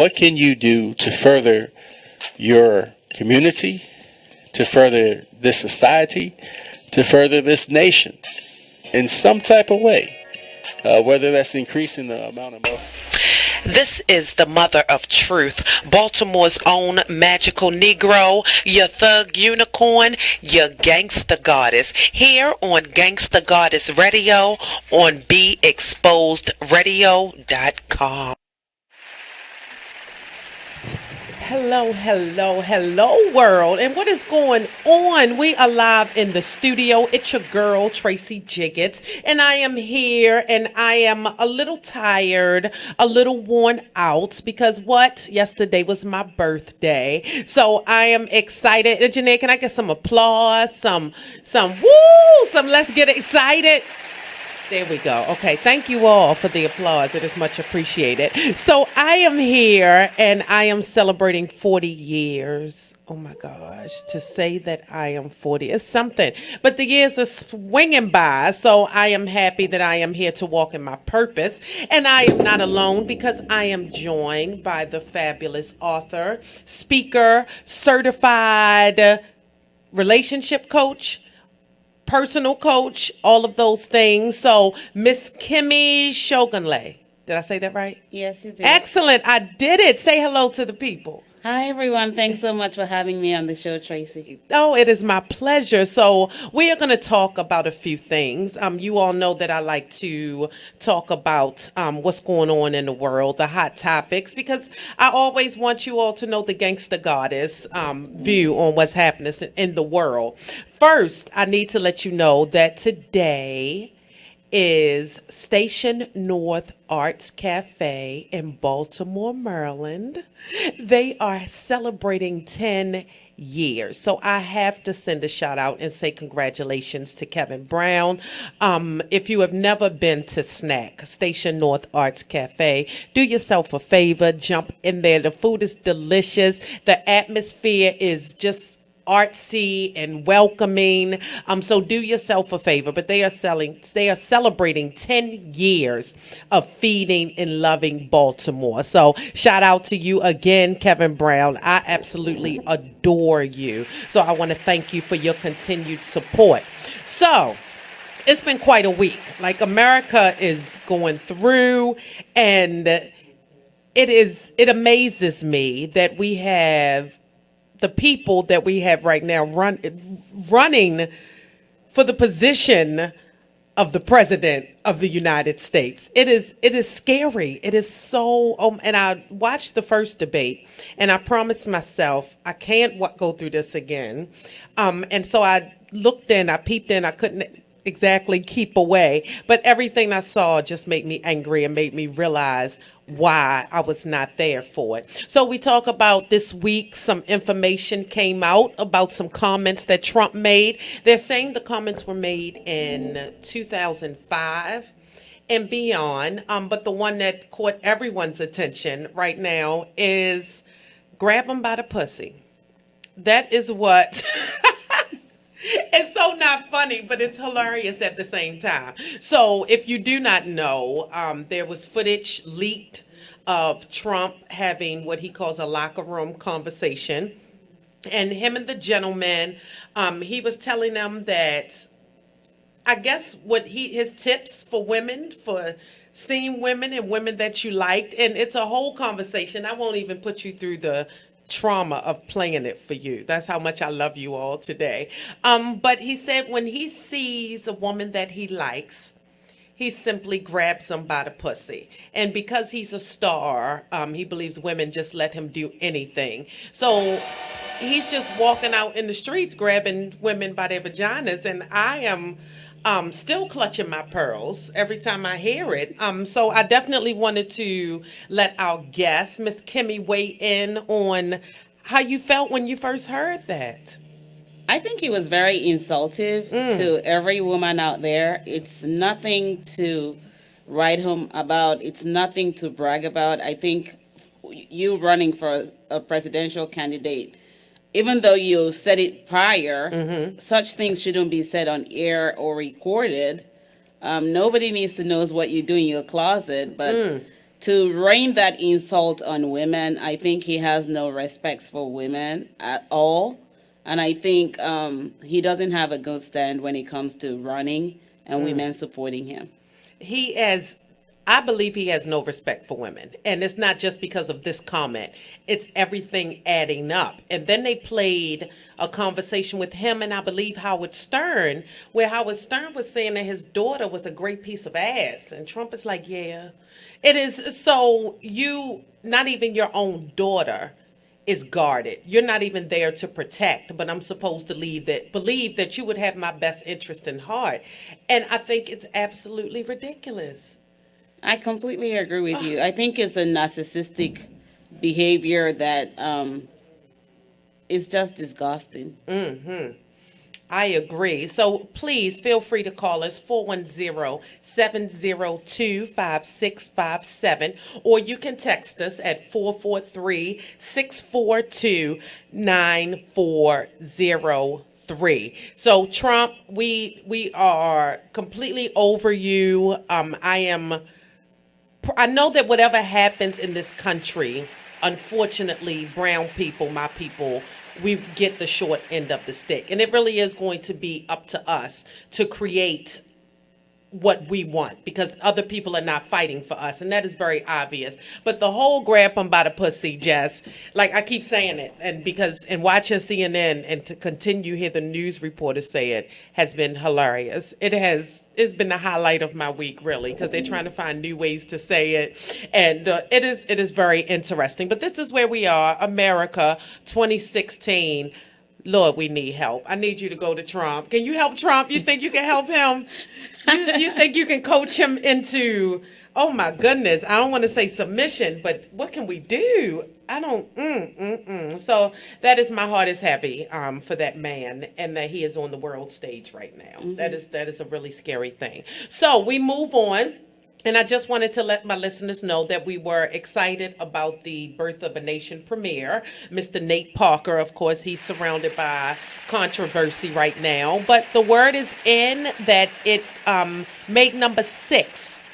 What can you do to further your community, to further this society, to further this nation in some type of way? Whether that's increasing the amount of money. This is the mother of truth, Baltimore's own magical Negro, your thug unicorn, your gangsta goddess, here on Gangsta Goddess Radio on BeExposedRadio.com. Hello, hello, hello, world. And what is going on? We are live in the studio. It's your girl, Tracy Jiggets. And I am here and I am a little tired, a little worn out because yesterday was my birthday. So I am excited. Janae, can I get some applause? Some let's get excited. There we go. Okay. Thank you all for the applause. It is much appreciated. So I am here and I am celebrating 40 years. Oh my gosh. To say that I am 40 is something, but the years are swinging by. So I am happy that I am here to walk in my purpose, and I am not alone because I am joined by the fabulous author, speaker, certified relationship coach, personal coach, all of those things. So Miss Kimmy Shogunle. Did I say that right? Yes, you did. Excellent. I did it. Say hello to the people. Hi, everyone. Thanks so much for having me on the show, Tracy. Oh, it is my pleasure. So we are going to talk about a few things. You all know that I like to talk about what's going on in the world, the hot topics, because I always want you all to know the Gangsta Goddess view on what's happening in the world. First, I need to let you know that today is Station North Arts Cafe in Baltimore, Maryland. They are celebrating 10 years. So I have to send a shout out and say congratulations to Kevin Brown. If you have never been to Snack, Station North Arts Cafe, do yourself a favor, jump in there. The food is delicious. The atmosphere is just artsy and welcoming. So do yourself a favor. But they are celebrating 10 years of feeding and loving Baltimore. So shout out to you again, Kevin Brown. I absolutely adore you. So I want to thank you for your continued support. So it's been quite a week. Like, America is going through, and it amazes me that we have the people that we have right now running for the position of the president of the United States. It is scary. It is so, and I watched the first debate and I promised myself I can't go through this again. And so I looked in, I peeped in, I couldn't exactly keep away, but everything I saw just made me angry and made me realize why I was not there for it. So we talk about this week, some information came out about some comments that Trump made. They're saying the comments were made in 2005 and beyond, but the one that caught everyone's attention right now is grab them by the pussy. That is what... It's so not funny, but it's hilarious at the same time. So if you do not know, there was footage leaked of Trump having what he calls a locker room conversation. And him and the gentleman, he was telling them that, I guess, his tips for women, for seeing women and women that you liked. And it's a whole conversation. I won't even put you through the trauma of playing it for you. That's how much I love you all today. But he said when he sees a woman that he likes, he simply grabs them by the pussy. And because he's a star, he believes women just let him do anything. So he's just walking out in the streets grabbing women by their vaginas. And I am still clutching my pearls every time I hear it. So I definitely wanted to let our guest, Miss Kimmy, weigh in on how you felt when you first heard that. I think it was very insultive to every woman out there. It's nothing to write home about. It's nothing to brag about. I think you running for a presidential candidate, even though you said it prior, such things shouldn't be said on air or recorded. Nobody needs to know what you do in your closet, but to rain that insult on women, I think he has no respect for women at all. And I think he doesn't have a good stand when it comes to running and women supporting him. He has, I believe he has no respect for women. And it's not just because of this comment, it's everything adding up. And then they played a conversation with him and I believe Howard Stern, where Howard Stern was saying that his daughter was a great piece of ass. And Trump is like, yeah, it is. So you, not even your own daughter is guarded. You're not even there to protect, but I'm supposed to believe that you would have my best interest in heart. And I think it's absolutely ridiculous. I completely agree with you. I think it's a narcissistic behavior that is just disgusting. I agree. So please feel free to call us 410-702-5657, or you can text us at 443-642-9403. So Trump, we are completely over you. I know that whatever happens in this country, unfortunately, brown people, my people, we get the short end of the stick. And it really is going to be up to us to create what we want, because other people are not fighting for us, and that is very obvious. But the whole grab them by the pussy, Jess, like I keep saying it, and watching CNN and to continue hear the news reporters say it has been hilarious. It's been the highlight of my week, really, because they're trying to find new ways to say it, and it is very interesting. But this is where we are, America, 2016. Lord, we need help. I need you to go to Trump. Can you help Trump? You think you can help him? You think you can coach him into, oh my goodness, I don't want to say submission, but what can we do? I don't, So that is, my heart is heavy for that man, and that he is on the world stage right now. That is a really scary thing. So we move on. And I just wanted to let my listeners know that we were excited about the Birth of a Nation premiere. Mr. Nate Parker, of course, he's surrounded by controversy right now. But the word is in that it made number 6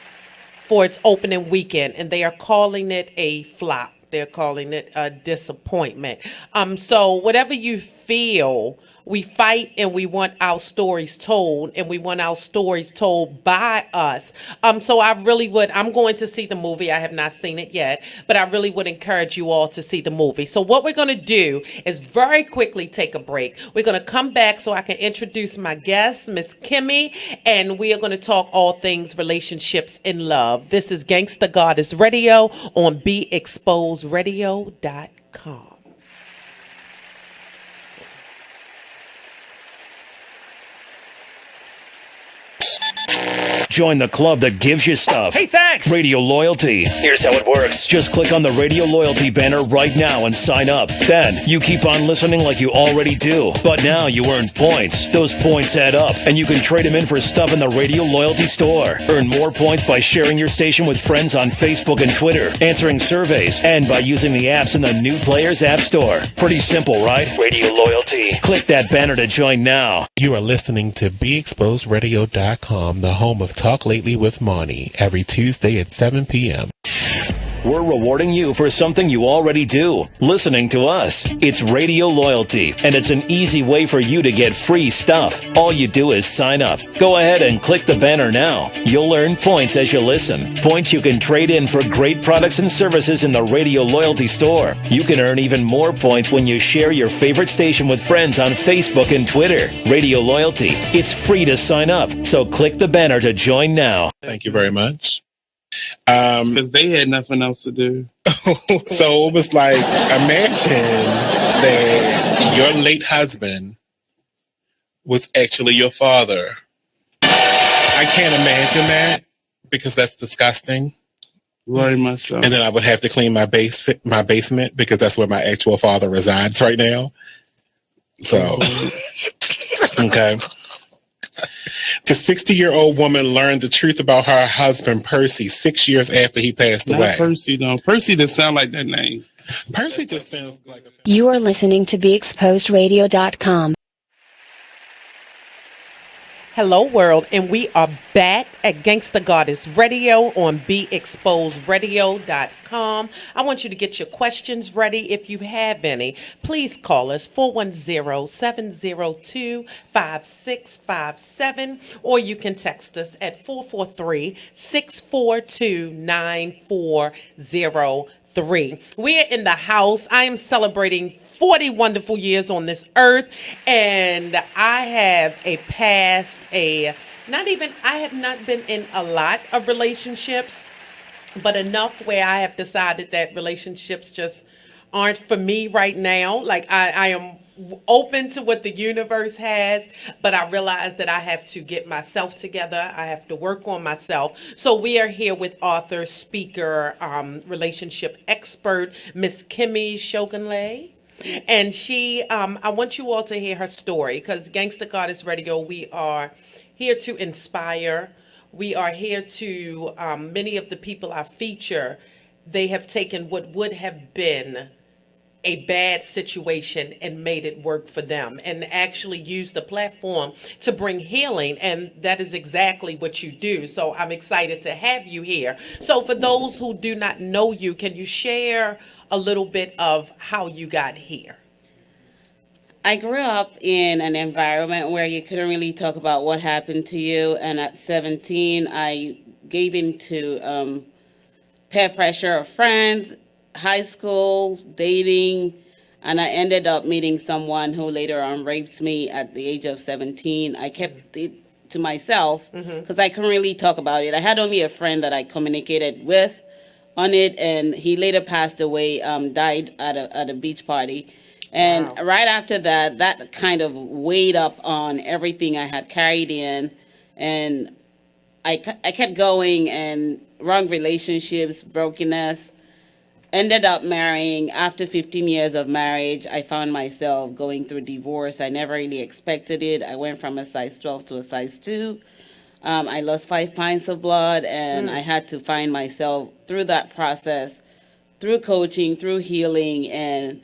for its opening weekend. And they are calling it a flop. They're calling it a disappointment. So whatever you feel, we fight and we want our stories told, and we want our stories told by us. So I'm going to see the movie. I have not seen it yet, but I really would encourage you all to see the movie. So what we're going to do is very quickly take a break. We're going to come back so I can introduce my guest, Miss Kimmy, and we are going to talk all things relationships and love. This is Gangsta Goddess Radio on BeExposedRadio.com. Join the club that gives you stuff. Hey, thanks! Radio Loyalty. Here's how it works. Just click on the Radio Loyalty banner right now and sign up. Then, you keep on listening like you already do. But now you earn points. Those points add up, and you can trade them in for stuff in the Radio Loyalty store. Earn more points by sharing your station with friends on Facebook and Twitter, answering surveys, and by using the apps in the New Players App Store. Pretty simple, right? Radio Loyalty. Click that banner to join now. You are listening to BeExposedRadio.com, the home of Talk Lately with Monty, every Tuesday at 7 p.m. We're rewarding you for something you already do, listening to us. It's Radio Loyalty, and it's an easy way for you to get free stuff. All you do is sign up. Go ahead and click the banner now. You'll earn points as you listen. Points you can trade in for great products and services in the Radio Loyalty store. You can earn even more points when you share your favorite station with friends on Facebook and Twitter. Radio Loyalty. It's free to sign up, so click the banner to join now. Thank you very much. Because they had nothing else to do. So it was like, imagine that your late husband was actually your father. I can't imagine that, because that's disgusting. Very much so. And then I would have to clean my basement, because that's where my actual father resides right now. So, okay. The 60-year-old woman learned the truth about her husband, Percy, 6 years after he passed away. Not Percy, no. Percy doesn't sound like that name. Percy just sounds like a... You are listening to BeExposedRadio.com. Hello, world, and we are back at Gangsta Goddess Radio on BeExposedRadio.com. I want you to get your questions ready. If you have any, please call us 410-702-5657, or you can text us at 443-642-9403. We are in the house. I am celebrating 40 wonderful years on this earth, and I have I have not been in a lot of relationships, but enough where I have decided that relationships just aren't for me right now. Like I am open to what the universe has, but I realize that I have to get myself together. I have to work on myself. So we are here with author, speaker, relationship expert, Miss Kimmy Shogunlay. And I want you all to hear her story, because Gangsta Goddess Radio, we are here to inspire. We are here to, many of the people I feature, they have taken what would have been a bad situation and made it work for them, and actually use the platform to bring healing. And that is exactly what you do. So I'm excited to have you here. So for those who do not know you, can you share a little bit of how you got here? I grew up in an environment where you couldn't really talk about what happened to you. And at 17, I gave in to peer pressure of friends, high school, dating, and I ended up meeting someone who later on raped me at the age of 17. I kept it to myself because I couldn't really talk about it. I had only a friend that I communicated with on it, and he later passed away, died at a beach party. And Wow. right after that, that kind of weighed up on everything I had carried in, and I kept going, and wrong relationships, brokenness. Ended up marrying. After 15 years of marriage, I found myself going through divorce. I never really expected it. I went from a size 12 to a size 2. I lost 5 pints of blood, and I had to find myself through that process, through coaching, through healing, and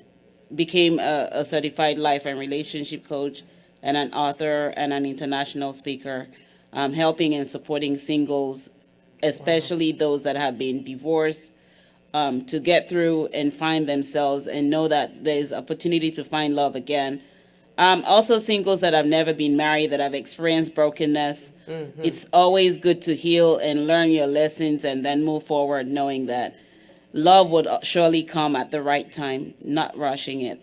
became a certified life and relationship coach and an author and an international speaker, helping and supporting singles, especially those that have been divorced, to get through and find themselves and know that there's opportunity to find love again. Also singles that have never been married, that have experienced brokenness. It's always good to heal and learn your lessons and then move forward knowing that love would surely come at the right time, not rushing it.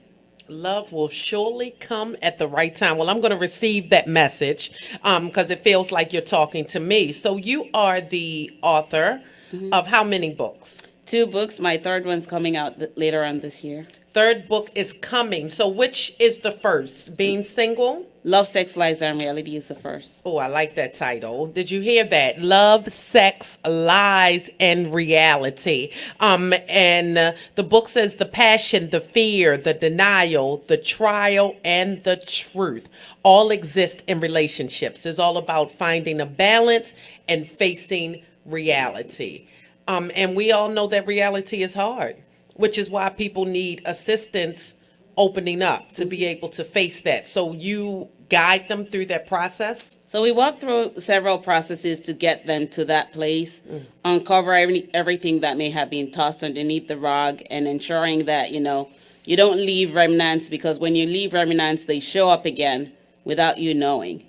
Love will surely come at the right time. Well, I'm going to receive that message because it feels like you're talking to me. So you are the author of how many books? 2 books. My third one's coming out later on this year. Third book is coming. So which is the first? Being Single? Love, Sex, Lies, and Reality is the first. Oh, I like that title. Did you hear that? Love, Sex, Lies, and Reality. And the book says the passion, the fear, the denial, the trial, and the truth all exist in relationships. It's all about finding a balance and facing reality. And we all know that reality is hard, which is why people need assistance opening up to be able to face that. So you guide them through that process? So we walk through several processes to get them to that place, uncover everything that may have been tossed underneath the rug, and ensuring that, you don't leave remnants, because when you leave remnants, they show up again without you knowing.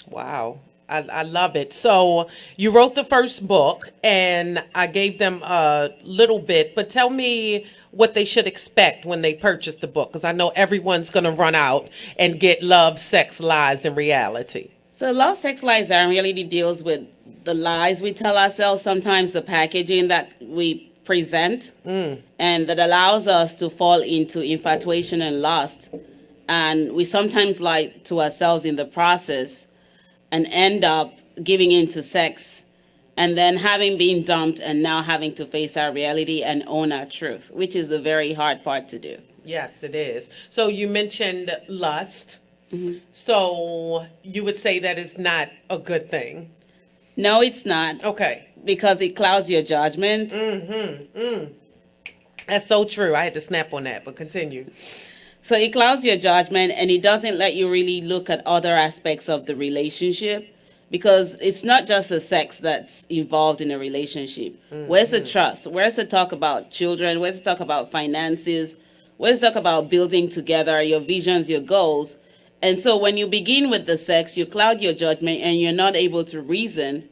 Wow. I love it. So you wrote the first book, and I gave them a little bit, but tell me what they should expect when they purchase the book, because I know everyone's going to run out and get Love, Sex, Lies, and Reality. So Love, Sex, Lies, and Reality deals with the lies we tell ourselves, sometimes the packaging that we present, and that allows us to fall into infatuation and lust. And we sometimes lie to ourselves in the process and end up giving into sex, and then having been dumped and now having to face our reality and own our truth, which is the very hard part to do. Yes, it is. So you mentioned lust. So you would say that is not a good thing. No, it's not. Okay. Because it clouds your judgment. That's so true. I had to snap on that, but continue. So it clouds your judgment and it doesn't let you really look at other aspects of the relationship because it's not just the sex that's involved in a relationship. Where's the trust? Where's the talk about children? Where's the talk about finances? Where's the talk about building together, your visions, your goals? And so when you begin with the sex, you cloud your judgment and you're not able to reason.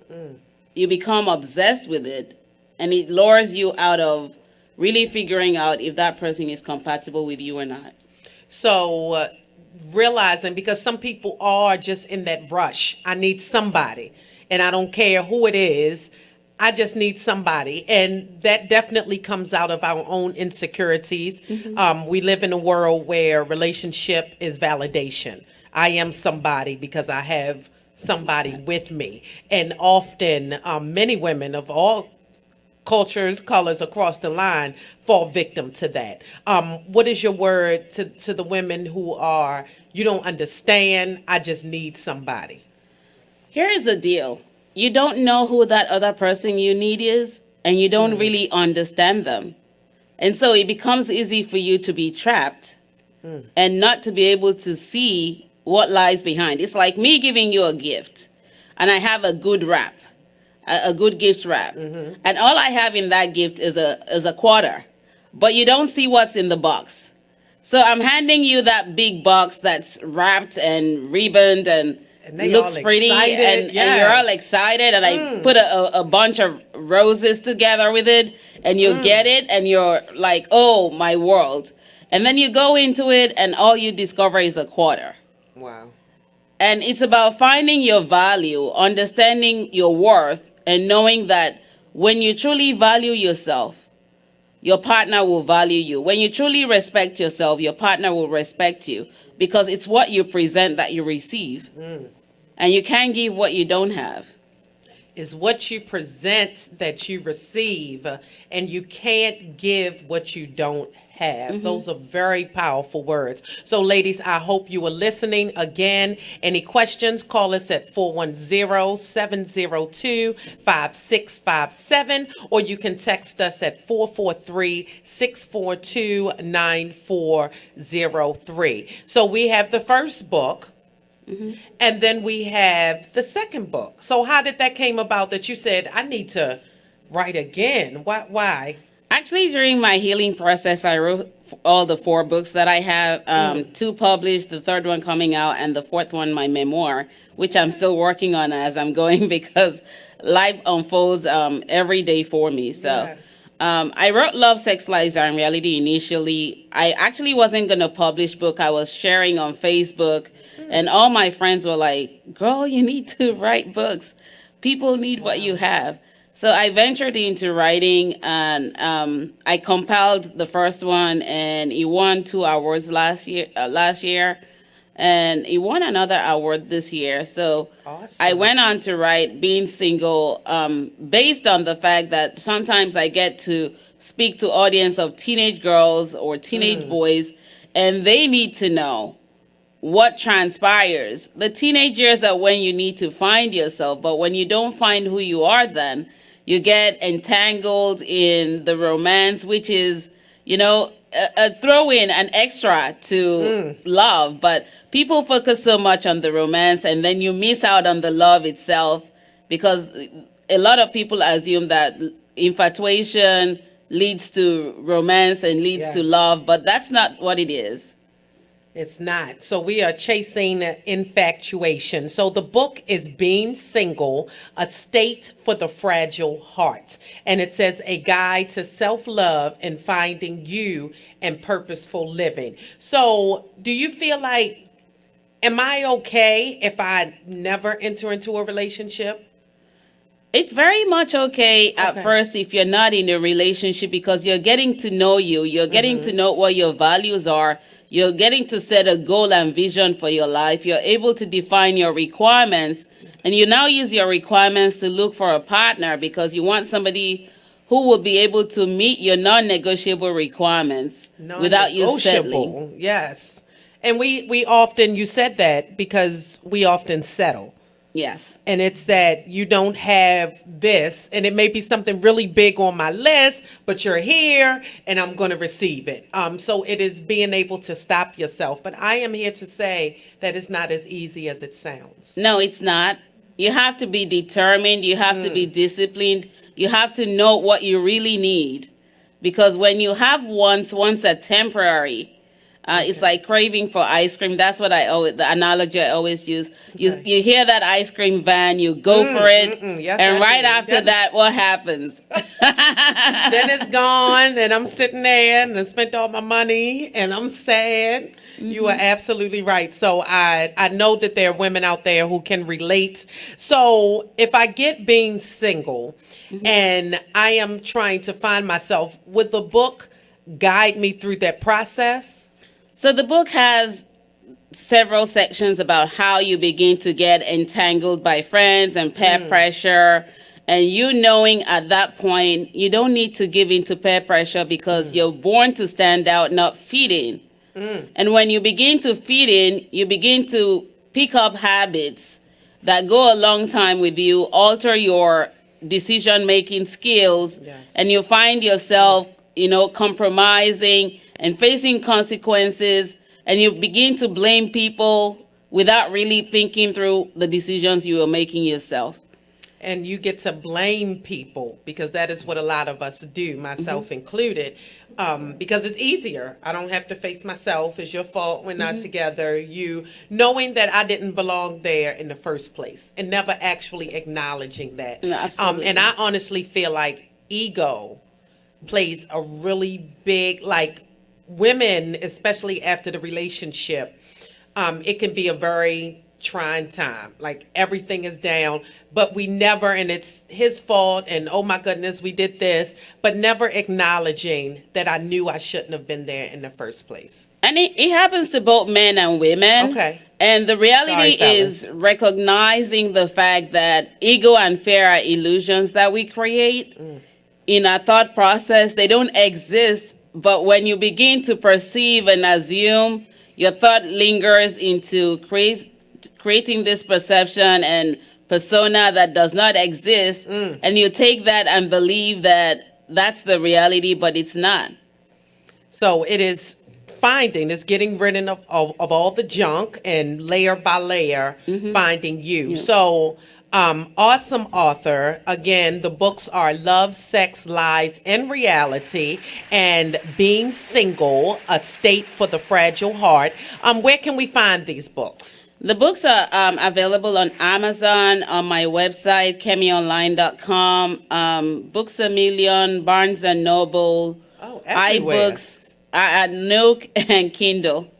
You become obsessed with it and it lures you out of really figuring out if that person is compatible with you or not. So realizing, because some people are just in that rush, I need somebody, and I don't care who it is, I just need somebody. And that definitely comes out of our own insecurities. We live in a world where relationship is validation. I am somebody because I have somebody with me. And often many women of all cultures, colors across the line fall victim to that. What is your word to the women who are, you don't understand, I just need somebody? Here is the deal. You don't know who that other person you need is, and you don't really understand them. And so it becomes easy for you to be trapped and not to be able to see what lies behind. It's like me giving you a gift, and I have a good wrap. A good gift wrap, and all I have in that gift is a quarter, but you don't see what's in the box. So I'm handing you that big box that's wrapped and ribboned and looks pretty, and you're all excited, and I put a bunch of roses together with it, and you get it, and you're like, oh my world, and then you go into it, and all you discover is a quarter. Wow. And it's about finding your value, understanding your worth, and knowing that when you truly value yourself, your partner will value you. When you truly respect yourself, your partner will respect you because it's what you present that you receive. And you can't give what you don't have. Is what you present that you receive, and you can't give what you don't have. Those are very powerful words. So ladies, I hope you are listening. Again, any questions, call us at 410-702-5657, or you can text us at 443-642-9403. So we have the first book, and then we have the second book. So how did that came about that you said, I need to write again? Why? Actually, during my healing process, I wrote all the 4 books that I have, 2 published, the 3rd one coming out, and the 4th one, my memoir, which I'm still working on as I'm going because life unfolds every day for me. So Yes. I wrote Love, Sex, Lies, and Reality initially. I actually wasn't going to publish book. I was sharing on Facebook, and all my friends were like, girl, you need to write books. People need what you have. So I ventured into writing, and I compiled the first one, and it won 2 awards last year, and it won another award this year. So Awesome. I went on to write Being Single, based on the fact that sometimes I get to speak to audience of teenage girls or teenage boys, and they need to know what transpires. The teenage years are when you need to find yourself, but when you don't find who you are, then you get entangled in the romance, which is, a throw in, an extra to love. But people focus so much on the romance, and then you miss out on the love itself, because a lot of people assume that infatuation leads to romance and leads to Yes. love, but that's not what it is. It's not. So we are chasing infatuation. So the book is Being Single, A State for the Fragile Heart. And it says a guide to self-love and finding you and purposeful living. So do you feel like, am I okay if I never enter into a relationship? It's very much okay at first if you're not in a relationship, because you're getting to know you. You're getting to know what your values are. You're getting to set a goal and vision for your life. You're able to define your requirements, and you now use your requirements to look for a partner because you want somebody who will be able to meet your non-negotiable requirements without you settling. Non-negotiable, yes. And we often, you said that because we often settle. Yes. And it's that you don't have this, and it may be something really big on my list, but you're here and I'm going to receive it. So it is being able to stop yourself. But I am here to say that it's not as easy as it sounds. No, it's not. You have to be determined. You have to be disciplined. You have to know what you really need. Because when you have once a temporary, it's like craving for ice cream. That's what the analogy I always use. You hear that ice cream van, you go for it, yes, and I right do. after Yes. that, what happens? Then it's gone, and I'm sitting there and I spent all my money, and I'm sad. You are absolutely right. So I know that there are women out there who can relate. So if I get being single and I am trying to find myself, would the book guide me through that process? So the book has several sections about how you begin to get entangled by friends and peer pressure. And you knowing at that point, you don't need to give in to peer pressure because you're born to stand out, not fit in. And when you begin to fit in, you begin to pick up habits that go a long time with you, alter your decision-making skills, Yes. and you find yourself, compromising and facing consequences, and you begin to blame people without really thinking through the decisions you are making yourself. And you get to blame people because that is what a lot of us do, myself included, because it's easier. I don't have to face myself. It's your fault we're not together. You knowing that I didn't belong there in the first place and never actually acknowledging that. No, absolutely. And I honestly feel like ego plays a really big, like women, especially after the relationship, it can be a very trying time. Like everything is down, but we never, and it's his fault, and oh my goodness, we did this, but never acknowledging that I knew I shouldn't have been there in the first place. And it happens to both men and women. Okay. And the reality Sorry, is fellas. recognizing the fact that ego and fear are illusions that we create in our thought process. They don't exist, but when you begin to perceive and assume, your thought lingers into creating this perception and persona that does not exist, and you take that and believe that that's the reality, but it's not. So it is it's getting rid of all the junk and layer by layer finding you. So awesome author. Again, the books are Love, Sex, Lies, and Reality, and Being Single, A State for the Fragile Heart. Where can we find these books? The books are available on Amazon, on my website, kemionline.com, Books A Million, Barnes & Noble, everywhere. iBooks, Nook, and Kindle.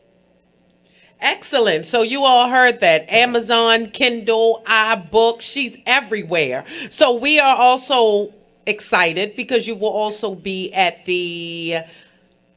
Excellent. So you all heard that. Amazon, Kindle, iBook, she's everywhere. So we are also excited because you will also be at the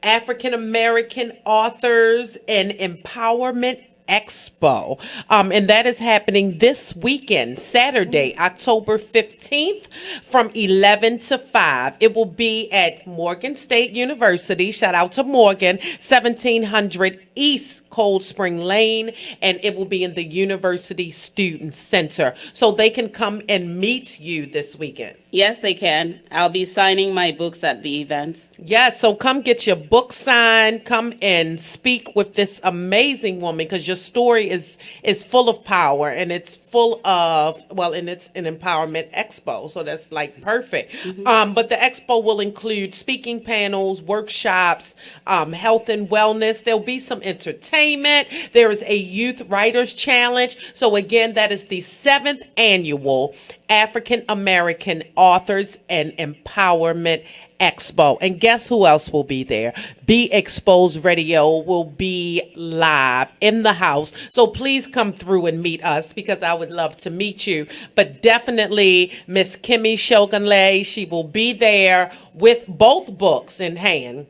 African American Authors and Empowerment Expo. And that is happening this weekend, Saturday, October 15th from 11 to 5. It will be at Morgan State University. Shout out to Morgan, 1700 East Cold Spring Lane, and it will be in the University Student Center. So they can come and meet you this weekend. Yes, they can. I'll be signing my books at the event. Yeah, so come get your book signed. Come and speak with this amazing woman because your story is full of power and it's full of, and it's an empowerment expo, so that's like perfect. But the expo will include speaking panels, workshops, health and wellness. There'll be some entertainment. There is a youth writers challenge. So again, that is the 7th annual African American Authors and Empowerment Expo. And guess who else will be there? Be Exposed Radio will be live in the house. So please come through and meet us because I would love to meet you. But definitely Miss Kimmy Shogunle, she will be there with both books in hand.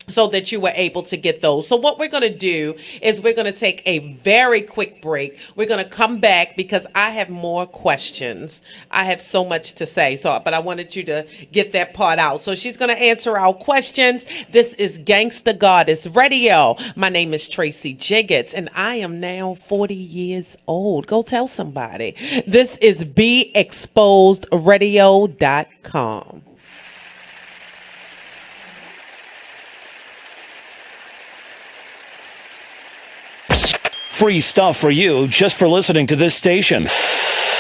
so that you were able to get those. So what we're going to do is we're going to take a very quick break. We're going to come back because I have more questions. I have so much to say. But I wanted you to get that part out. So she's going to answer our questions. This is Gangsta Goddess Radio. My name is Tracy Jiggets, and I am now 40 years old. Go tell somebody. This is BeExposedRadio.com. Free stuff for you just for listening to this station.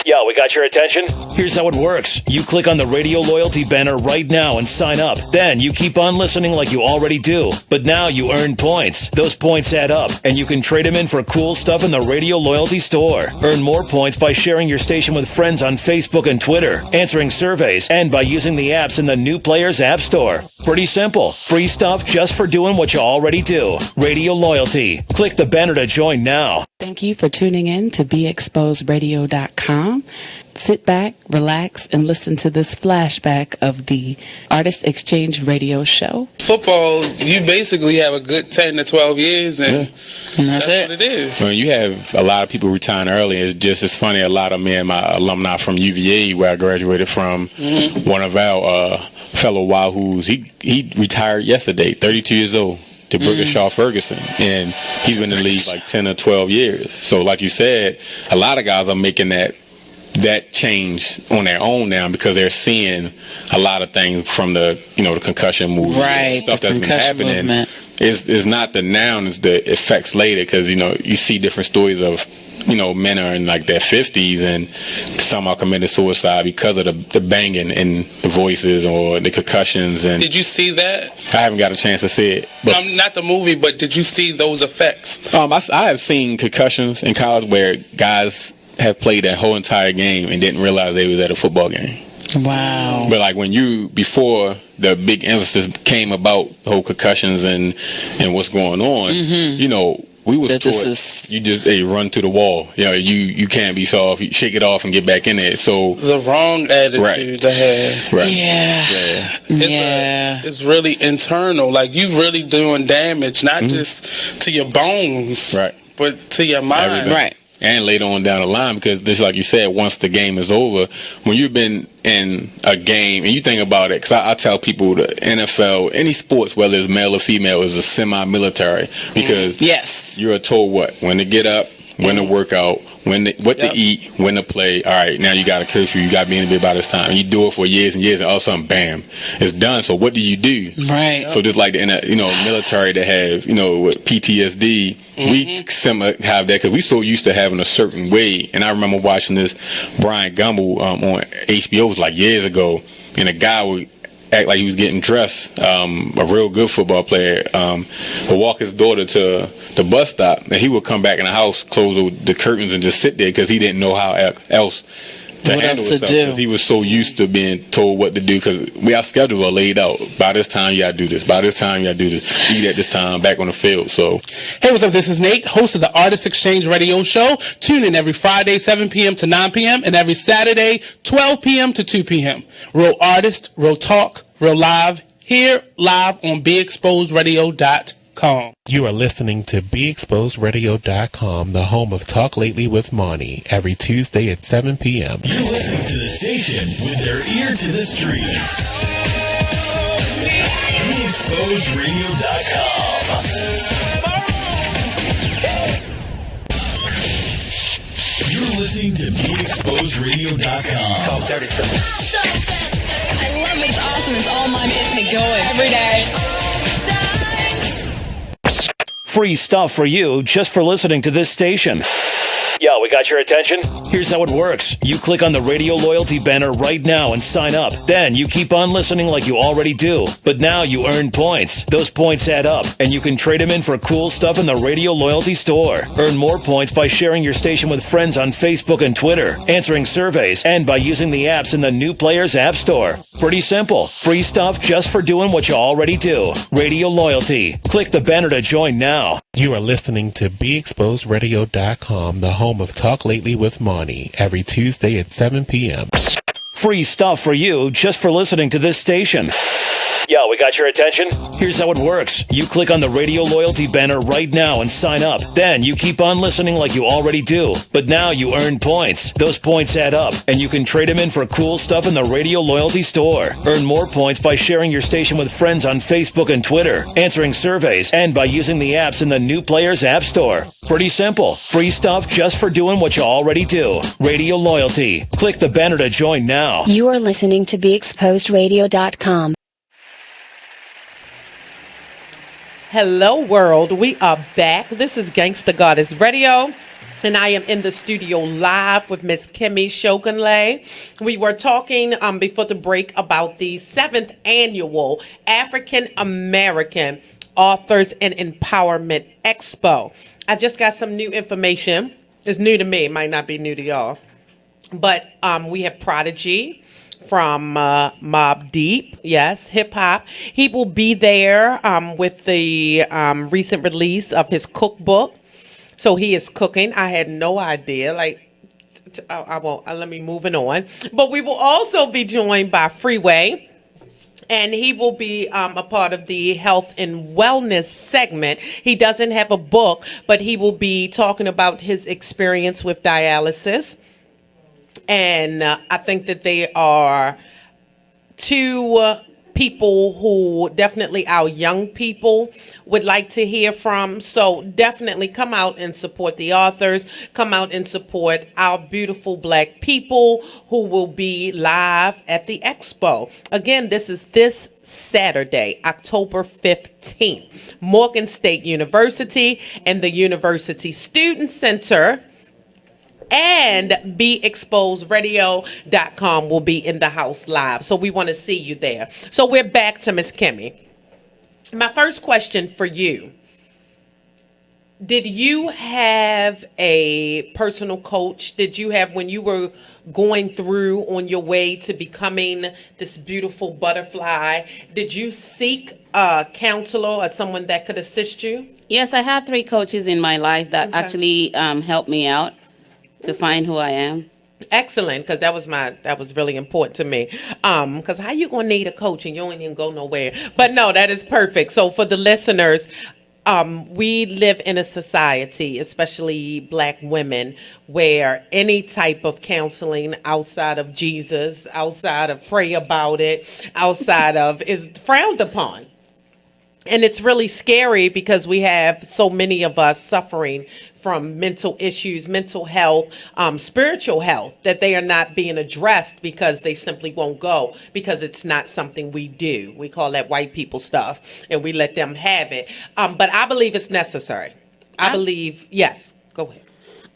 Yo, we got your attention? Here's how it works. You click on the radio loyalty banner right now and sign up. Then you keep on listening like you already do. But now you earn points. Those points add up, and you can trade them in for cool stuff in the radio loyalty store. Earn more points by sharing your station with friends on Facebook and Twitter, answering surveys, and by using the apps in the New Players App Store. Pretty simple. Free stuff just for doing what you already do. Radio loyalty. Click the banner to join now. Thank you for tuning in to BeExposedRadio.com. Sit back, relax, and listen to this flashback of the Artist Exchange Radio Show. Football, you basically have a good 10 to 12 years, and that's it. what it is. When you have a lot of people retiring early, it's funny. A lot of me and my alumni from UVA, where I graduated from, one of our fellow Wahoos, he retired yesterday, 32 years old. To Brigashaw Ferguson, and he's been in the league like 10 or 12 years. So like you said, a lot of guys are making that change on their own now because they're seeing a lot of things from the the concussion movement, right? Stuff that's been happening. Is not the noun, it's the effects later, because you see different stories of men are in like their 50s and some are committing suicide because of the banging and the voices or the concussions. And did you see that? I haven't got a chance to see it. But not the movie, but did you see those effects? I have seen concussions in college where guys have played that whole entire game and didn't realize they was at a football game. Wow. But like before the big emphasis came about the whole concussions and what's going on, we was taught you just run to the wall. You can't be soft. You shake it off and get back in it. So the wrong attitude to have. Right. It's really internal. Like you really doing damage, not just to your bones, right, but to your mind. Everything. Right. And later on down the line, because just like you said, once the game is over, when you've been in a game, and you think about it, because I tell people the NFL, any sports, whether it's male or female, is a semi-military, because you're told when to get up, when to work out, what to eat, when to play. All right, now you got a curfew, you got to be in the bed by this time. And you do it for years and years, and all of a sudden, bam, it's done. So what do you do? Right. So just like the military that have with PTSD, we have that because we so used to having a certain way. And I remember watching this Brian Gumbel on HBO, it was like years ago, and a guy would act like he was getting dressed, a real good football player, would walk his daughter to the bus stop, and he would come back in the house, close the curtains, and just sit there because he didn't know how else to handle himself. Because he was so used to being told what to do, because our schedules are laid out. By this time, you got to do this. By this time, you got to do this. Eat at this time, back on the field. So, hey, what's up? This is Nate, host of the Artist Exchange Radio Show. Tune in every Friday, 7 p.m. to 9 p.m. and every Saturday, 12 p.m. to 2 p.m. Real artist, real talk, real live, here live on BeExposedRadio.com. You are listening to BeExposedRadio.com, the home of Talk Lately with Monty, every Tuesday at 7 p.m. You're listening to the station with their ear to the streets. BeExposedRadio.com. You're listening to BeExposedRadio.com. Talk dirty to me. I love it. It's awesome. It's all mine. Gets me going every day. Free stuff for you just for listening to this station. Yo, we got your attention? Here's how it works. You click on the radio loyalty banner right now and sign up. Then you keep on listening like you already do. But now you earn points. Those points add up, and you can trade them in for cool stuff in the radio loyalty store. Earn more points by sharing your station with friends on Facebook and Twitter, answering surveys, and by using the apps in the New Players App Store. Pretty simple. Free stuff just for doing what you already do. Radio loyalty. Click the banner to join now. You are listening to BeExposedRadio.com, the home of Talk Lately with Monty, every Tuesday at 7 p.m. Free stuff for you just for listening to this station. Yo, we got your attention? Here's how it works. You click on the Radio Loyalty banner right now and sign up. Then you keep on listening like you already do. But now you earn points. Those points add up, and you can trade them in for cool stuff in the Radio Loyalty store. Earn more points by sharing your station with friends on Facebook and Twitter, answering surveys, and by using the apps in the New Players App Store. Pretty simple. Free stuff just for doing what you already do. Radio Loyalty. Click the banner to join now. You are listening to BeExposedRadio.com. Hello, world. We are back. This is Gangsta Goddess Radio, and I am in the studio live with Miss Kimmy Shogunle. We were talking before the break about the 7th annual African American Authors and Empowerment Expo. I just got some new information. It's new to me. It might not be new to y'all. But we have Prodigy from Mobb Deep, yes, hip hop. He will be there with the recent release of his cookbook. So he is cooking. I had no idea. I won't. Let me moving on. But we will also be joined by Freeway. And he will be a part of the health and wellness segment. He doesn't have a book, but he will be talking about his experience with dialysis. And I think that they are two people who definitely our young people would like to hear from. So definitely come out and support the authors. Come out and support our beautiful Black people who will be live at the expo. Again, this is this Saturday, October 15th. Morgan State University and the University Student Center and BeExposedRadio.com will be in the house live. So we want to see you there. So we're back to Miss Kimmy. My first question for you. Did you have a personal coach? Did you have, when you were going through on your way to becoming this beautiful butterfly, did you seek a counselor or someone that could assist you? Yes, I had 3 coaches in my life that actually helped me out to find who I am. Excellent, because that was really important to me. Because how you gonna need a coach and you ain't even go nowhere? But no, that is perfect. So for the listeners, we live in a society, especially Black women, where any type of counseling outside of Jesus, outside of pray about it, outside of is frowned upon. And it's really scary because we have so many of us suffering from mental issues, mental health, spiritual health, that they are not being addressed because they simply won't go because it's not something we do. We call that white people stuff and we let them have it. But I believe it's necessary. I believe, yes, go ahead.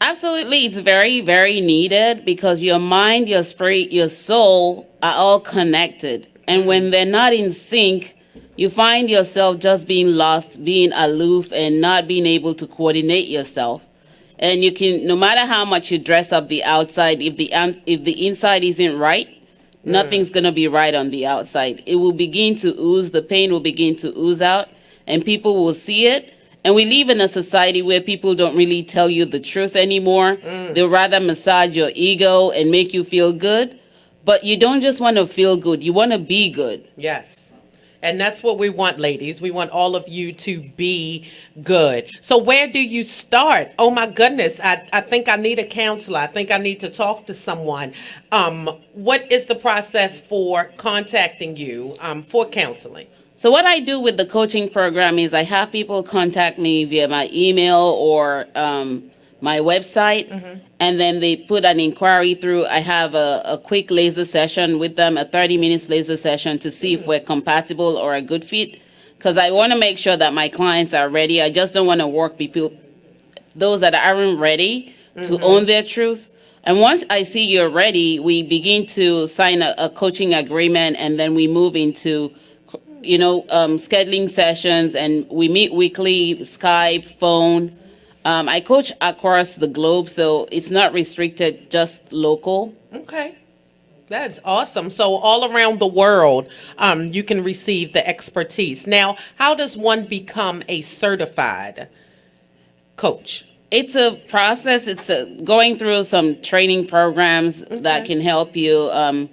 Absolutely. It's very, very needed because your mind, your spirit, your soul are all connected. And when they're not in sync, you find yourself just being lost, being aloof, and not being able to coordinate yourself. And you can, no matter how much you dress up the outside, if the inside isn't right, nothing's going to be right on the outside. It will begin to ooze, the pain will begin to ooze out, and people will see it. And we live in a society where people don't really tell you the truth anymore. They'll rather massage your ego and make you feel good. But you don't just want to feel good, you want to be good. Yes. And that's what we want, ladies. We want all of you to be good. So where do you start? Oh, my goodness. I think I need a counselor. I think I need to talk to someone. What is the process for contacting you for counseling? So what I do with the coaching program is I have people contact me via my email or my website, and then they put an inquiry through. I have a quick laser session with them, a 30 minutes laser session to see if we're compatible or a good fit, because I want to make sure that my clients are ready. I just don't want to work people, those that aren't ready to own their truth. And once I see you're ready, we begin to sign a coaching agreement, and then we move into scheduling sessions, and we meet weekly, Skype, phone. I coach across the globe, so it's not restricted, just local. Okay. That's awesome. So all around the world, you can receive the expertise. Now, how does one become a certified coach? It's a process. It's going through some training programs that can help you.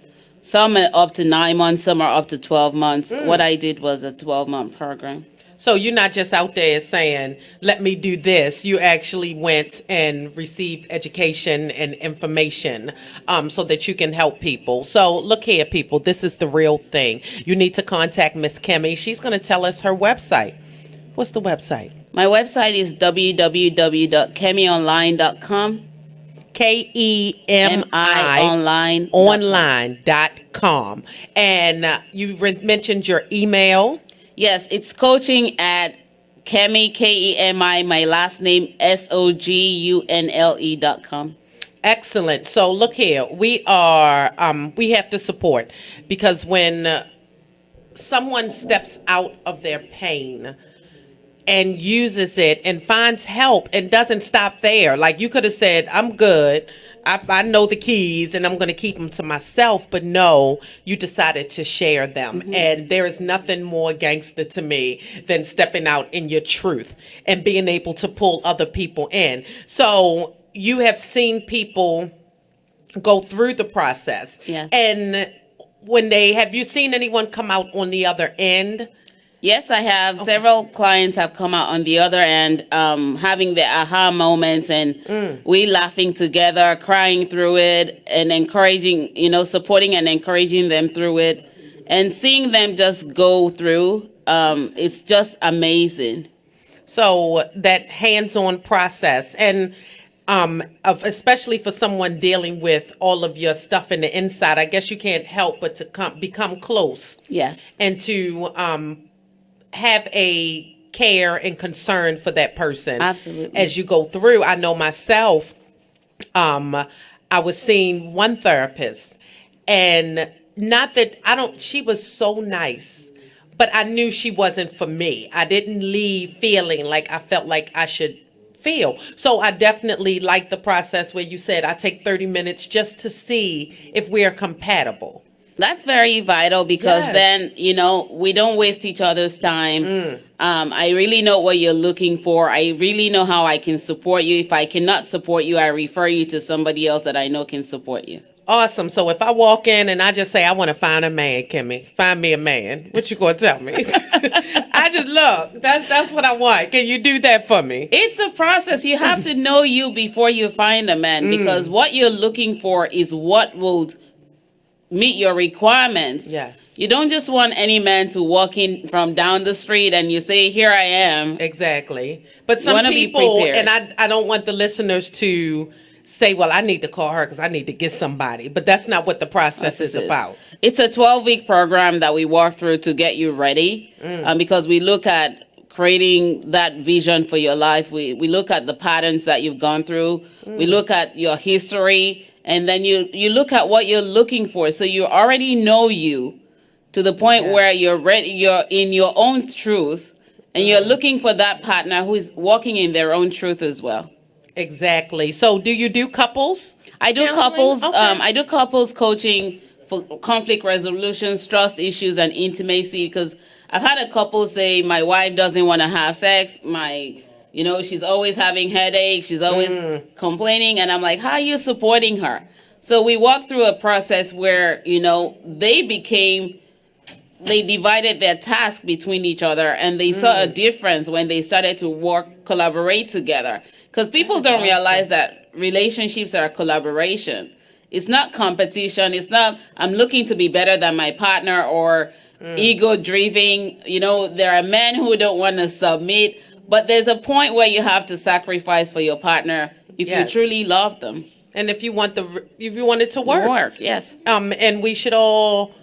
Some are up to 9 months, some are up to 12 months. What I did was a 12-month program. So you're not just out there saying, let me do this. You actually went and received education and information so that you can help people. So look here, people, this is the real thing. You need to contact Miss Kimmy. She's going to tell us her website. What's the website? My website is www.kemionline.com. KEMI online.com. And you mentioned your email. Yes, it's coaching at Kemi, Kemi, my last name, SOGUNLE.com. Excellent. So look here, we have to support, because when someone steps out of their pain and uses it and finds help and doesn't stop there. Like you could have said, I'm good. I know the keys and I'm going to keep them to myself. But no, you decided to share them. Mm-hmm. And there is nothing more gangster to me than stepping out in your truth and being able to pull other people in. So you have seen people go through the process. Yes. And have you seen anyone come out on the other end? Yes, I have. Okay. Several clients have come out on the other end, having the aha moments, and we laughing together, crying through it, and encouraging, supporting and encouraging them through it, and seeing them just go through. It's just amazing. So that hands-on process, and especially for someone dealing with all of your stuff in the inside, I guess you can't help but to become close. Yes. And to have a care and concern for that person. Absolutely. As you go through. I know myself, I was seeing one therapist, and not that she was so nice, but I knew she wasn't for me. I didn't leave feeling like I felt like I should feel. So I definitely like the process where you said I take 30 minutes just to see if we are compatible. That's very vital, because then, we don't waste each other's time. I really know what you're looking for. I really know how I can support you. If I cannot support you, I refer you to somebody else that I know can support you. Awesome. So if I walk in and I just say, I want to find a man, Kimmy, find me a man, what you going to tell me? I just look, that's what I want. Can you do that for me? It's a process. You have to know you before you find a man, because what you're looking for is what will meet your requirements. Yes. You don't just want any man to walk in from down the street and you say, here I am. Exactly. But some people, and I don't want the listeners to say, well, I need to call her because I need to get somebody. But that's not what the process is about. It's a 12-week program that we walk through to get you ready, because we look at creating that vision for your life. We look at the patterns that you've gone through. We look at your history. And then you look at what you're looking for. So you already know you to the point where you're ready, you're in your own truth, and you're looking for that partner who is walking in their own truth as well. Exactly. So do you do couples? I do couples. Okay. I do couples coaching for conflict resolutions, trust issues, and intimacy, because I've had a couple say, my wife doesn't want to have sex. She's always having headaches. She's always complaining. And I'm like, how are you supporting her? So we walked through a process where, they divided their task between each other, and they saw a difference when they started to collaborate together. Because people don't realize that relationships are collaboration. It's not competition. It's not, I'm looking to be better than my partner, or ego-driven. There are men who don't want to submit. But there's a point where you have to sacrifice for your partner if you truly love them, and if you want it to work. Yes. And we should all,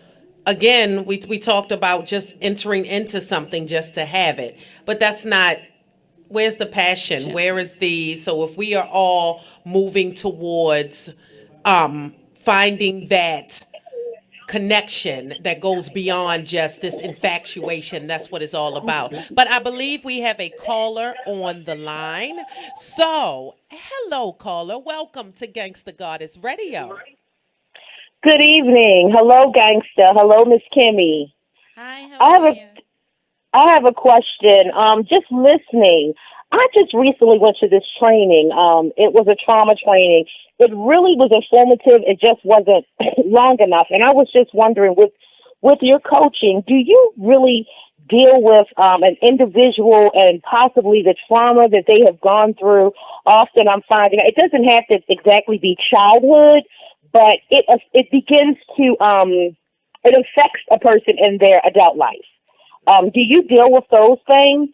again, we talked about just entering into something just to have it, but that's not. Where's the passion? Sure. Where is so if we are all moving towards finding that connection that goes beyond just this infatuation, that's what it's all about. But I believe we have a caller on the line. So, hello, caller. Welcome to Gangsta Goddess Radio. Good evening. Hello, Gangsta. Hello, Miss Kimmy. Hi, how are you? I have a question. Just listening. I just recently went to this training. It was a trauma training. It really was informative. It just wasn't long enough. And I was just wondering, with your coaching, do you really deal with an individual and possibly the trauma that they have gone through? Often I'm finding it doesn't have to exactly be childhood, but it begins to it affects a person in their adult life. Do you deal with those things?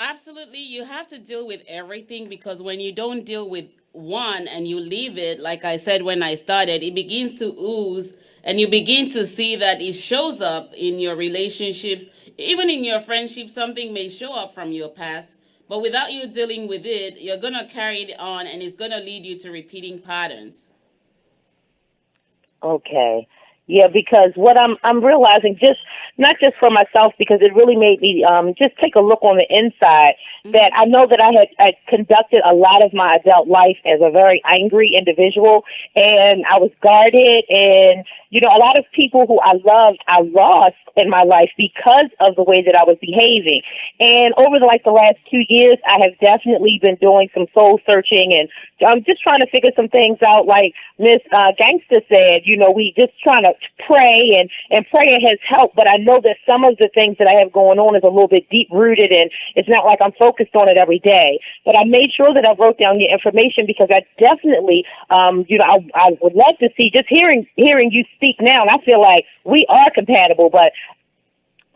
Absolutely, you have to deal with everything because when you don't deal with one and you leave it, like I said when I started, it begins to ooze and you begin to see that it shows up in your relationships, even in your friendships. Something may show up from your past, but without you dealing with it, you're going to carry it on and it's going to lead you to repeating patterns. Okay. Yeah, because what I'm realizing, just not just for myself, because it really made me just take a look on the inside. That I know that I conducted a lot of my adult life as a very angry individual, and I was guarded, and a lot of people who I loved, I lost in my life because of the way that I was behaving. And over the last 2 years, I have definitely been doing some soul searching, and I'm just trying to figure some things out. Like Miss Gangsta said, we just trying to pray, and prayer has helped. But I know that some of the things that I have going on is a little bit deep rooted, and it's not like I'm focused on it every day. But I made sure that I wrote down your information because I definitely, I would love to see just hearing you speak now, and I feel like we are compatible. But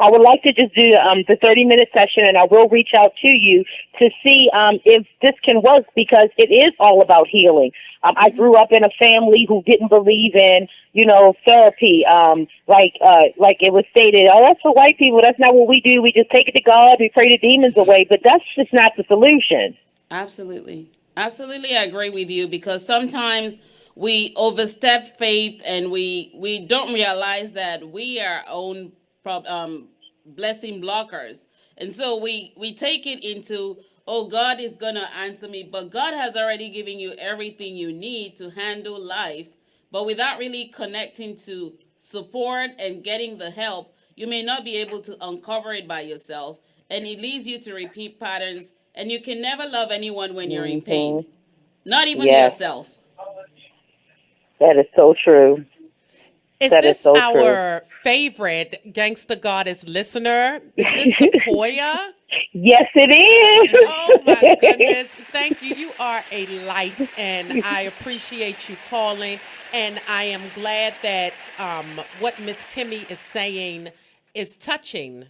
I would like to just do the 30-minute session, and I will reach out to you to see if this can work, because it is all about healing. I grew up in a family who didn't believe in, therapy. Like it was stated, oh, that's for white people. That's not what we do. We just take it to God. We pray the demons away. But that's just not the solution. Absolutely. Absolutely, I agree with you because sometimes we overstep faith and we don't realize that we are our own blessing blockers. And so we take it into, oh, God is going to answer me. But God has already given you everything you need to handle life. But without really connecting to support and getting the help, you may not be able to uncover it by yourself. And it leads you to repeat patterns. And you can never love anyone when you're in pain, not even Yes, yourself. that is so true. Is That is this so true. our favorite Gangsta Goddess listener? Is this Sequoia? Yes, it Oh my is. goodness. Thank you. You are a light, and I appreciate you calling. And I am glad that what Miss Kimmy is saying is touching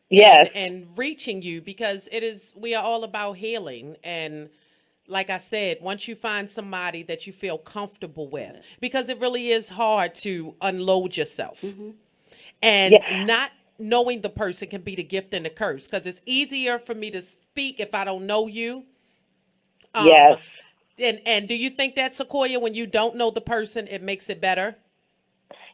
Yes. and reaching you, because we are all about healing. And like I said, once you find somebody that you feel comfortable with, because it really is hard to unload yourself, and Yeah. not knowing the person can be the gift and the curse, because it's easier for me to speak if I don't know you. Um, Yes. and do you think that, Sequoia, when you don't know the person, it makes it better?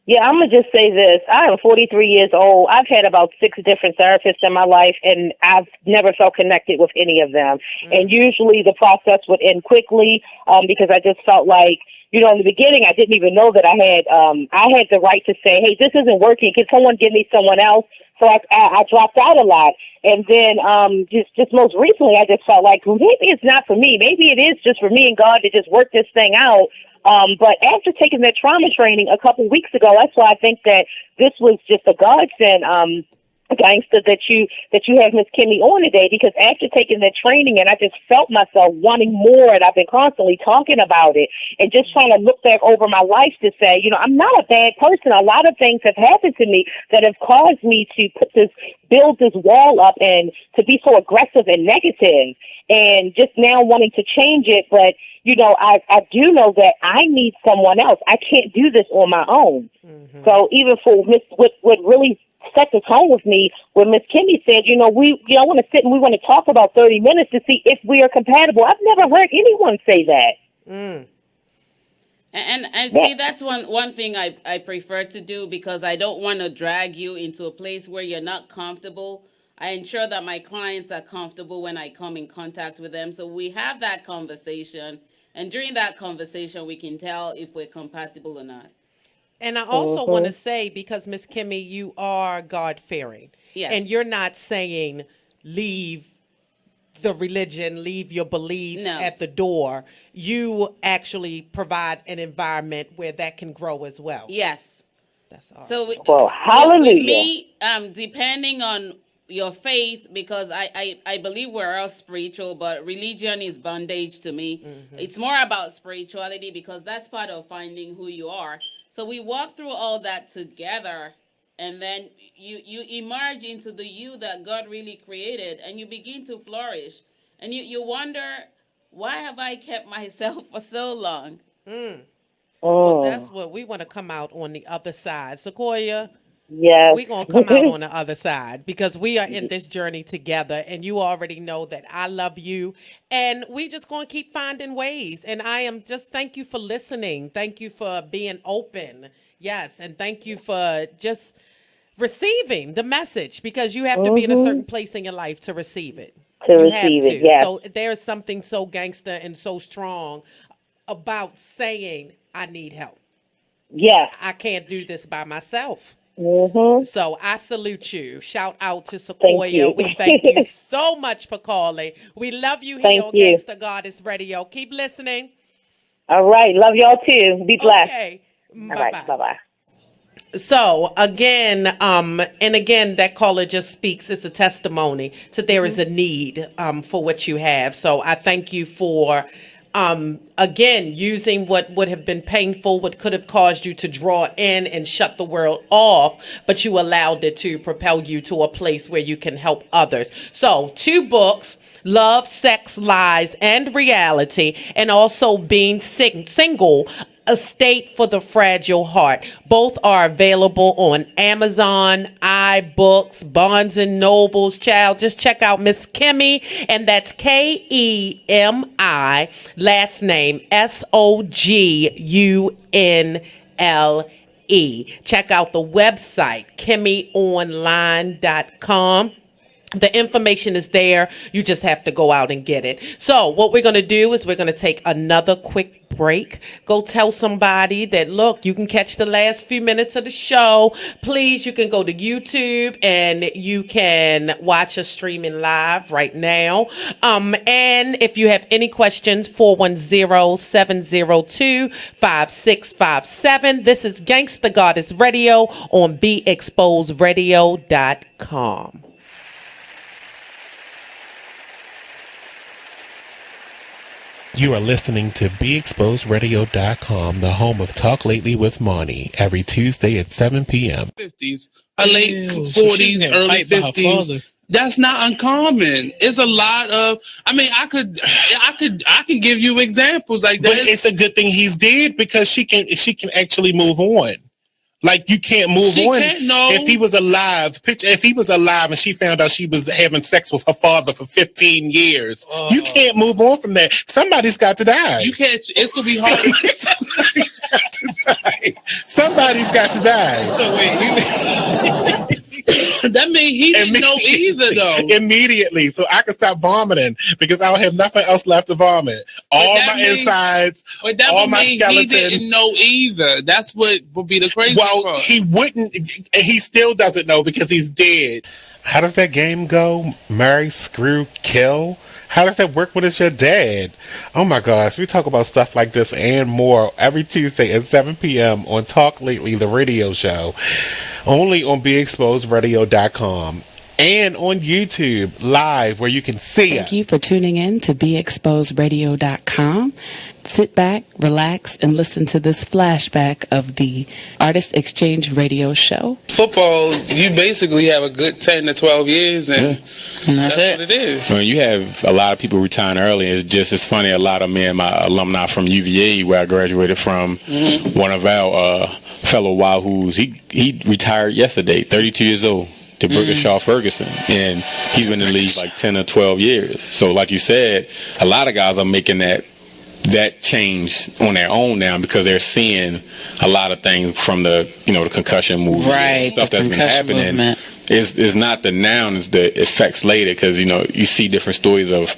Yeah, I'm going to just say this. I am 43 years old. I've had about 6 different therapists in my life, and I've never felt connected with any of them. And usually the process would end quickly because I just felt like, in the beginning, I didn't even know that I had the right to say, hey, this isn't working. Can someone give me someone else? So I dropped out a lot. And then just most recently, I just felt like, well, maybe it's not for me. Maybe it is just for me and God to just work this thing out. But after taking that trauma training a couple weeks ago, that's why I think that this was just a godsend, Gangster, that you have Miss Kimmy on today, because after taking that training, and I just felt myself wanting more, and I've been constantly talking about it and just trying to look back over my life to say, I'm not a bad person. A lot of things have happened to me that have caused me to build this wall up and to be so aggressive and negative, and just now wanting to change it. But I do know that I need someone else. I can't do this on my own. So even for what really set the tone with me when Miss Kimmy said, I want to sit and we want to talk about 30 minutes to see if we are compatible. I've never heard anyone say that. And see, that's one thing I prefer to do, because I don't want to drag you into a place where you're not comfortable. I ensure that my clients are comfortable when I come in contact with them. So we have that conversation. And during that conversation, we can tell if we're compatible or not. And I also want to say, because Miss Kimmy, you are God fearing, Yes. and you're not saying leave the religion, leave your beliefs No. at the door. You actually provide an environment where that can grow as well. Yes. That's awesome. So, Well, with hallelujah. me, depending on your faith, because I believe we're all spiritual, but religion is bondage to me. It's more about spirituality because that's part of finding who you are. So we walk through all that together, and then you emerge into the you that God really created, and you begin to flourish. And you wonder, why have I kept myself for so long? Well, that's what we want to come out on the other side. Sequoia, Yes. we're going to come out on the other side because we are in this journey together, and you already know that I love you, and we just going to keep finding ways. And I am just, thank you for listening. Thank you for being open. Yes. And thank you for just receiving the message, because you have to be in a certain place in your life to receive it. To You receive have it, to. yes. So there's something so gangster and so strong about saying, I need help. Yes. I can't do this by myself. Mm-hmm. So I salute you. Shout out to Thank Sequoia. you. We thank you so much for calling. We love you here Thank on you. Gangsta Goddess Radio. Keep listening. All right. Love y'all too. Be blessed. Okay. All Bye right. bye. Bye-bye. So again, and again, that caller just speaks. It's a testimony. So there is a need for what you have. So I thank you for again using what would have been painful, what could have caused you to draw in and shut the world off, but you allowed it to propel you to a place where you can help others. So 2 books. Love, Sex, Lies, and Reality, and also Being Single, A State for the Fragile Heart. Both are available on Amazon, iBooks, Barnes and Nobles. Child, just check out Miss Kimmy, and that's Kemi, last name Sogunle. Check out the website, KemiOnline.com. The information is there. You just have to go out and get it. So what we're going to do is we're going to take another quick break. Go tell somebody that, look, you can catch the last few minutes of the show. Please, you can go to YouTube and you can watch us streaming live right now. And if you have any questions, 410-702-5657. This is Gangsta Goddess Radio on BeExposedRadio.com. You are listening to BeExposedRadio.com, the home of Talk Lately with Monty, every Tuesday at 7 p.m. 50s, a late 40s, early 50s. That's not uncommon. It's a lot of. I mean, I can give you examples like that. But it's a good thing he's dead because she can actually move on. Like, you can't move She on. can't, no. If he was alive, if he was alive and she found out she was having sex with her father for 15 years, you can't move on from that. Somebody's got to die. You can't. It's gonna be hard. Somebody's got to die. So wait, that means he didn't know either, though. Immediately, so I can stop vomiting because I don't have nothing else left to vomit. All my insides, but that all would my mean skeleton. he didn't know either. That's what would be the crazy Well, part. he wouldn't. He still doesn't know because he's dead. How does that game go? Marry, screw, kill? How does that work when it's your dad? Oh my gosh, we talk about stuff like this and more every Tuesday at 7 p.m. on Talk Lately, the radio show. Only on BeExposedRadio.com and on YouTube live where you can see Thank you for tuning in to BeExposedRadio.com. Sit back, relax, and listen to this flashback of the Artist Exchange Radio Show. Football, you basically have a good 10 to 12 years, and that's what it is. When you have a lot of people retiring early, it's funny. A lot of me and my alumni from UVA, where I graduated from, one of our fellow Wahoos, he retired yesterday, 32 years old. To Shaw Ferguson, and he's been in the league like 10 or 12 years. So like you said, a lot of guys are making that change on their own now because they're seeing a lot of things from the concussion movement, right, stuff that's been happening. it's not the noun, it's the effects later, because you see different stories of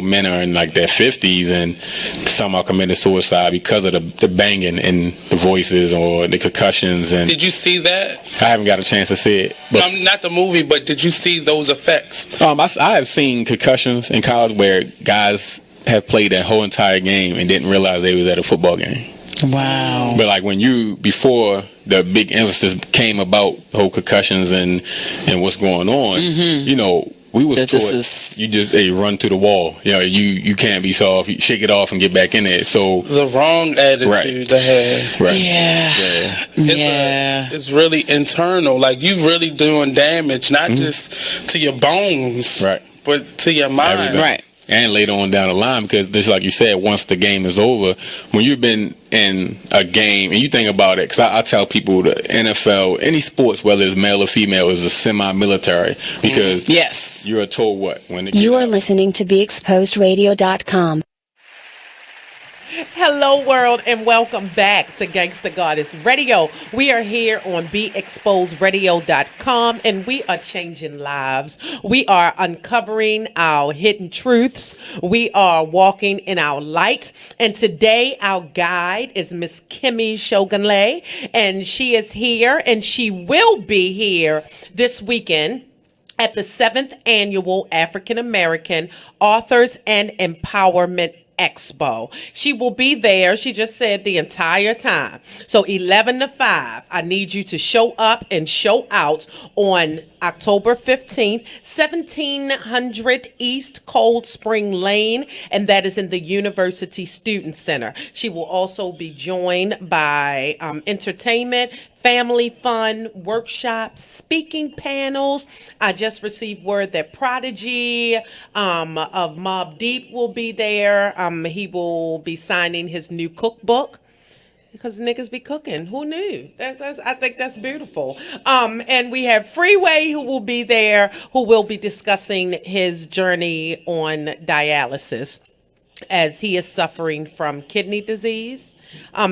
men are in like their 50s and some are committing suicide because of the banging and the voices or the concussions. And did you see that? I haven't got a chance to see it. But not the movie, but did you see those effects? I have seen concussions in college where guys have played that whole entire game and didn't realize they was at a football game. Wow. But like before the big emphasis came about whole concussions and what's going on, we was taught you just run to the wall. You can't be soft. You shake it off and get back in it. So the wrong attitude to have. Right. Yeah. It's really internal. Like you really doing damage, not just to your bones, right, but to your mind. Everything. Right. And later on down the line, because just like you said, once the game is over, when you've been in a game and you think about it, because I tell people the NFL, any sports, whether it's male or female, is a semi-military, because yes, you are told what when you are listening to BeExposedRadio.com. Hello, world, and welcome back to Gangsta Goddess Radio. We are here on BeExposedRadio.com, and we are changing lives. We are uncovering our hidden truths. We are walking in our light. And today, our guide is Miss Kimmy Shogunle, and she is here, and she will be here this weekend at the 7th Annual African American Authors and Empowerment Expo. She will be there, she just said, the entire time. So 11 to 5, I need you to show up and show out on October 15th, 1700 East Cold Spring Lane, and that is in the University Student Center. She will also be joined by entertainment, family fun, workshops, speaking panels. I just received word that Prodigy of Mobb Deep will be there. He will be signing his new cookbook. Because niggas be cooking. Who knew? I think that's beautiful. And we have Freeway, who will be there, who will be discussing his journey on dialysis as he is suffering from kidney disease.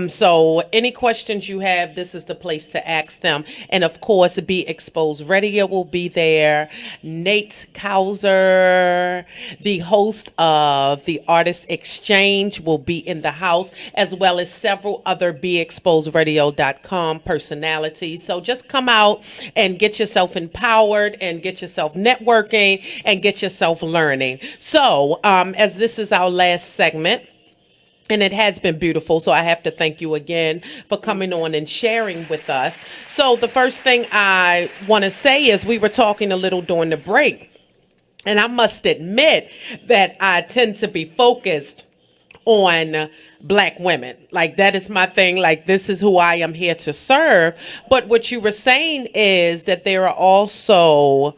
So any questions you have, this is the place to ask them. And of course, Be Exposed Radio will be there. Nate Kauser, the host of the Artist Exchange, will be in the house, as well as several other BeExposedRadio.com personalities. So just come out and get yourself empowered and get yourself networking and get yourself learning. So as this is our last segment, and it has been beautiful, so I have to thank you again for coming on and sharing with us. So the first thing I want to say is we were talking a little during the break, and I must admit that I tend to be focused on Black women. Like, that is my thing. Like, this is who I am here to serve. But what you were saying is that there are also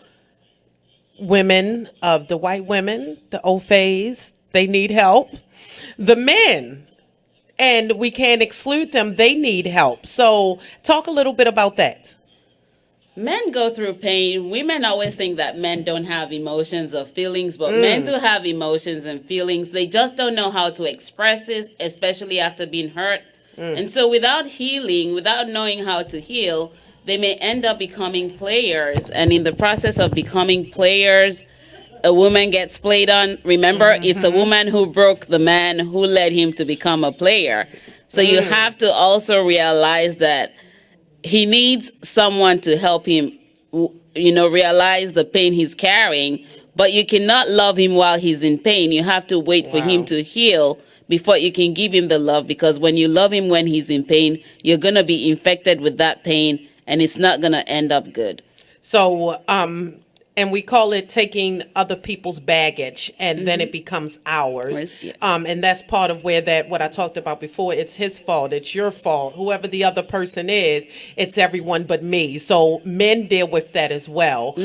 women of the white women, the Ofays, they need help. The men, and we can't exclude them, they need help. So talk a little bit about that. Men go through pain. Women always think that men don't have emotions or feelings, but men do have emotions and feelings. They just don't know how to express it, especially after being hurt. And so without healing, without knowing how to heal, they may end up becoming players. And in the process of becoming players, a woman gets played on. Remember, it's a woman who broke the man who led him to become a player. So you have to also realize that he needs someone to help him, realize the pain he's carrying. But you cannot love him while he's in pain. You have to wait for him to heal before you can give him the love. Because when you love him when he's in pain, you're going to be infected with that pain, and it's not going to end up good. So, and we call it taking other people's baggage, and then it becomes ours. And that's part of what I talked about before. It's his fault. It's your fault. Whoever the other person is, it's everyone but me. So men deal with that as well.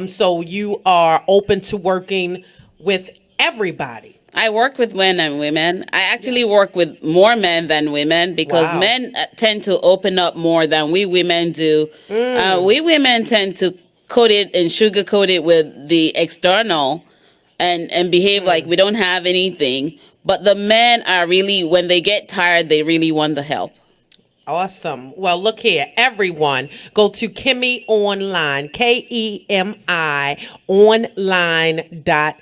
So you are open to working with everybody. I work with men and women. I actually work with more men than women because men tend to open up more than we women do. We women tend to coat it and sugarcoat it with the external and behave like we don't have anything. But the men are really, when they get tired, they really want the help. Awesome. Well, look here, everyone. Go to Kimmy Online, KEMI online.com.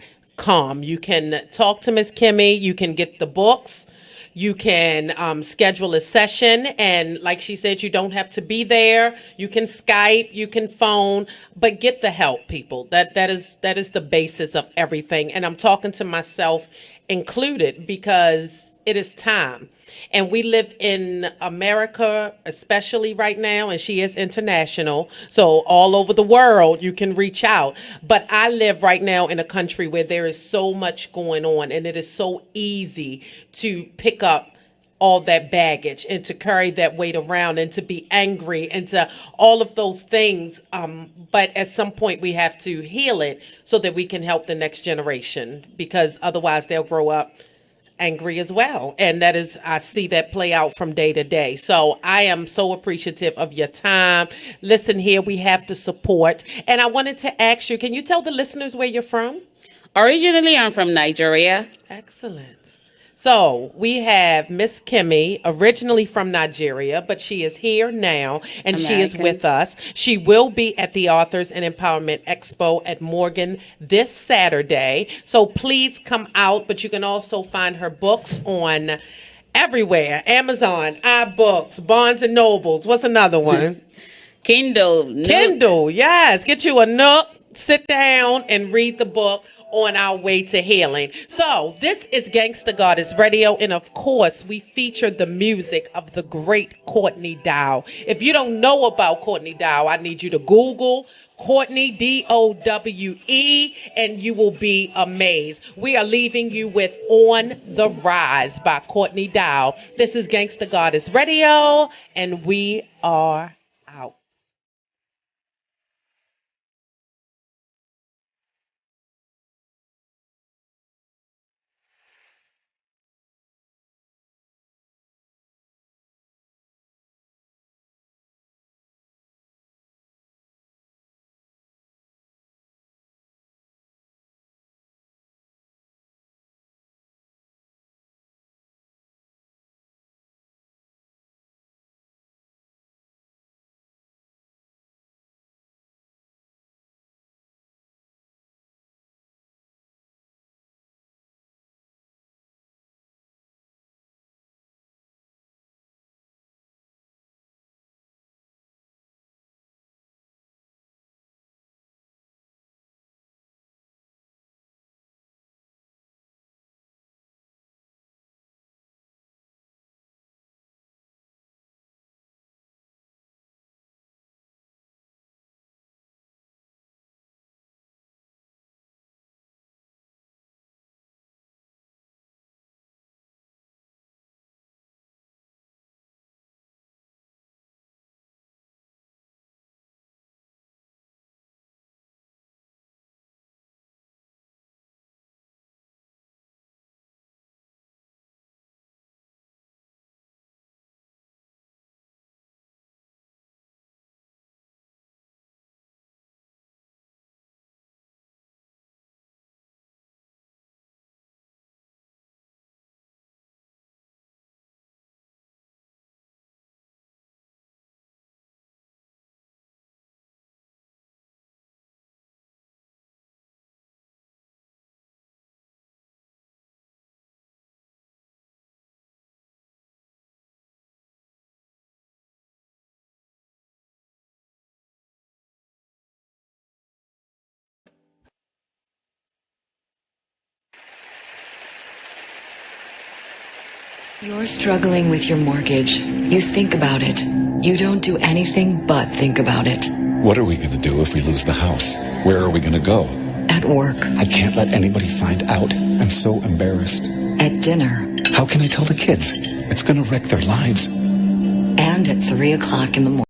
You can talk to Miss Kimmy. You can get the books. You can schedule a session. And like she said, you don't have to be there. You can Skype, you can phone, but get the help, people. That is the basis of everything. And I'm talking to myself included because it is time. And we live in America, especially right now, and she is international. So all over the world, you can reach out. But I live right now in a country where there is so much going on, and it is so easy to pick up all that baggage and to carry that weight around and to be angry and to all of those things. But at some point, we have to heal it so that we can help the next generation, because otherwise they'll grow up angry as well. And that is, I see that play out from day to day. So I am so appreciative of your time. Listen here, we have to support. And I wanted to ask you, can you tell the listeners where you're from? Originally, I'm from Nigeria. Excellent. So we have Miss Kimmy, originally from Nigeria, but she is here now, and she is with us. She will be at the Authors and Empowerment Expo at Morgan this Saturday. So please come out, but you can also find her books on everywhere. Amazon, iBooks, Barnes and Nobles. What's another one? Kindle. Kindle, yes. Get you a Nook, sit down and read the book on our way to healing. So this is Gangsta Goddess Radio, and of course we feature the music of the great Courtney Dow. If you don't know about Courtney Dow, I need you to Google Courtney, Dowe, and you will be amazed. We are leaving you with On the Rise by Courtney Dow. This is Gangsta Goddess Radio, and we are out. You're struggling with your mortgage. You think about it. You don't do anything but think about it. What are we going to do if we lose the house? Where are we going to go? At work. I can't let anybody find out. I'm so embarrassed. At dinner. How can I tell the kids? It's going to wreck their lives. And at 3 o'clock in the morning.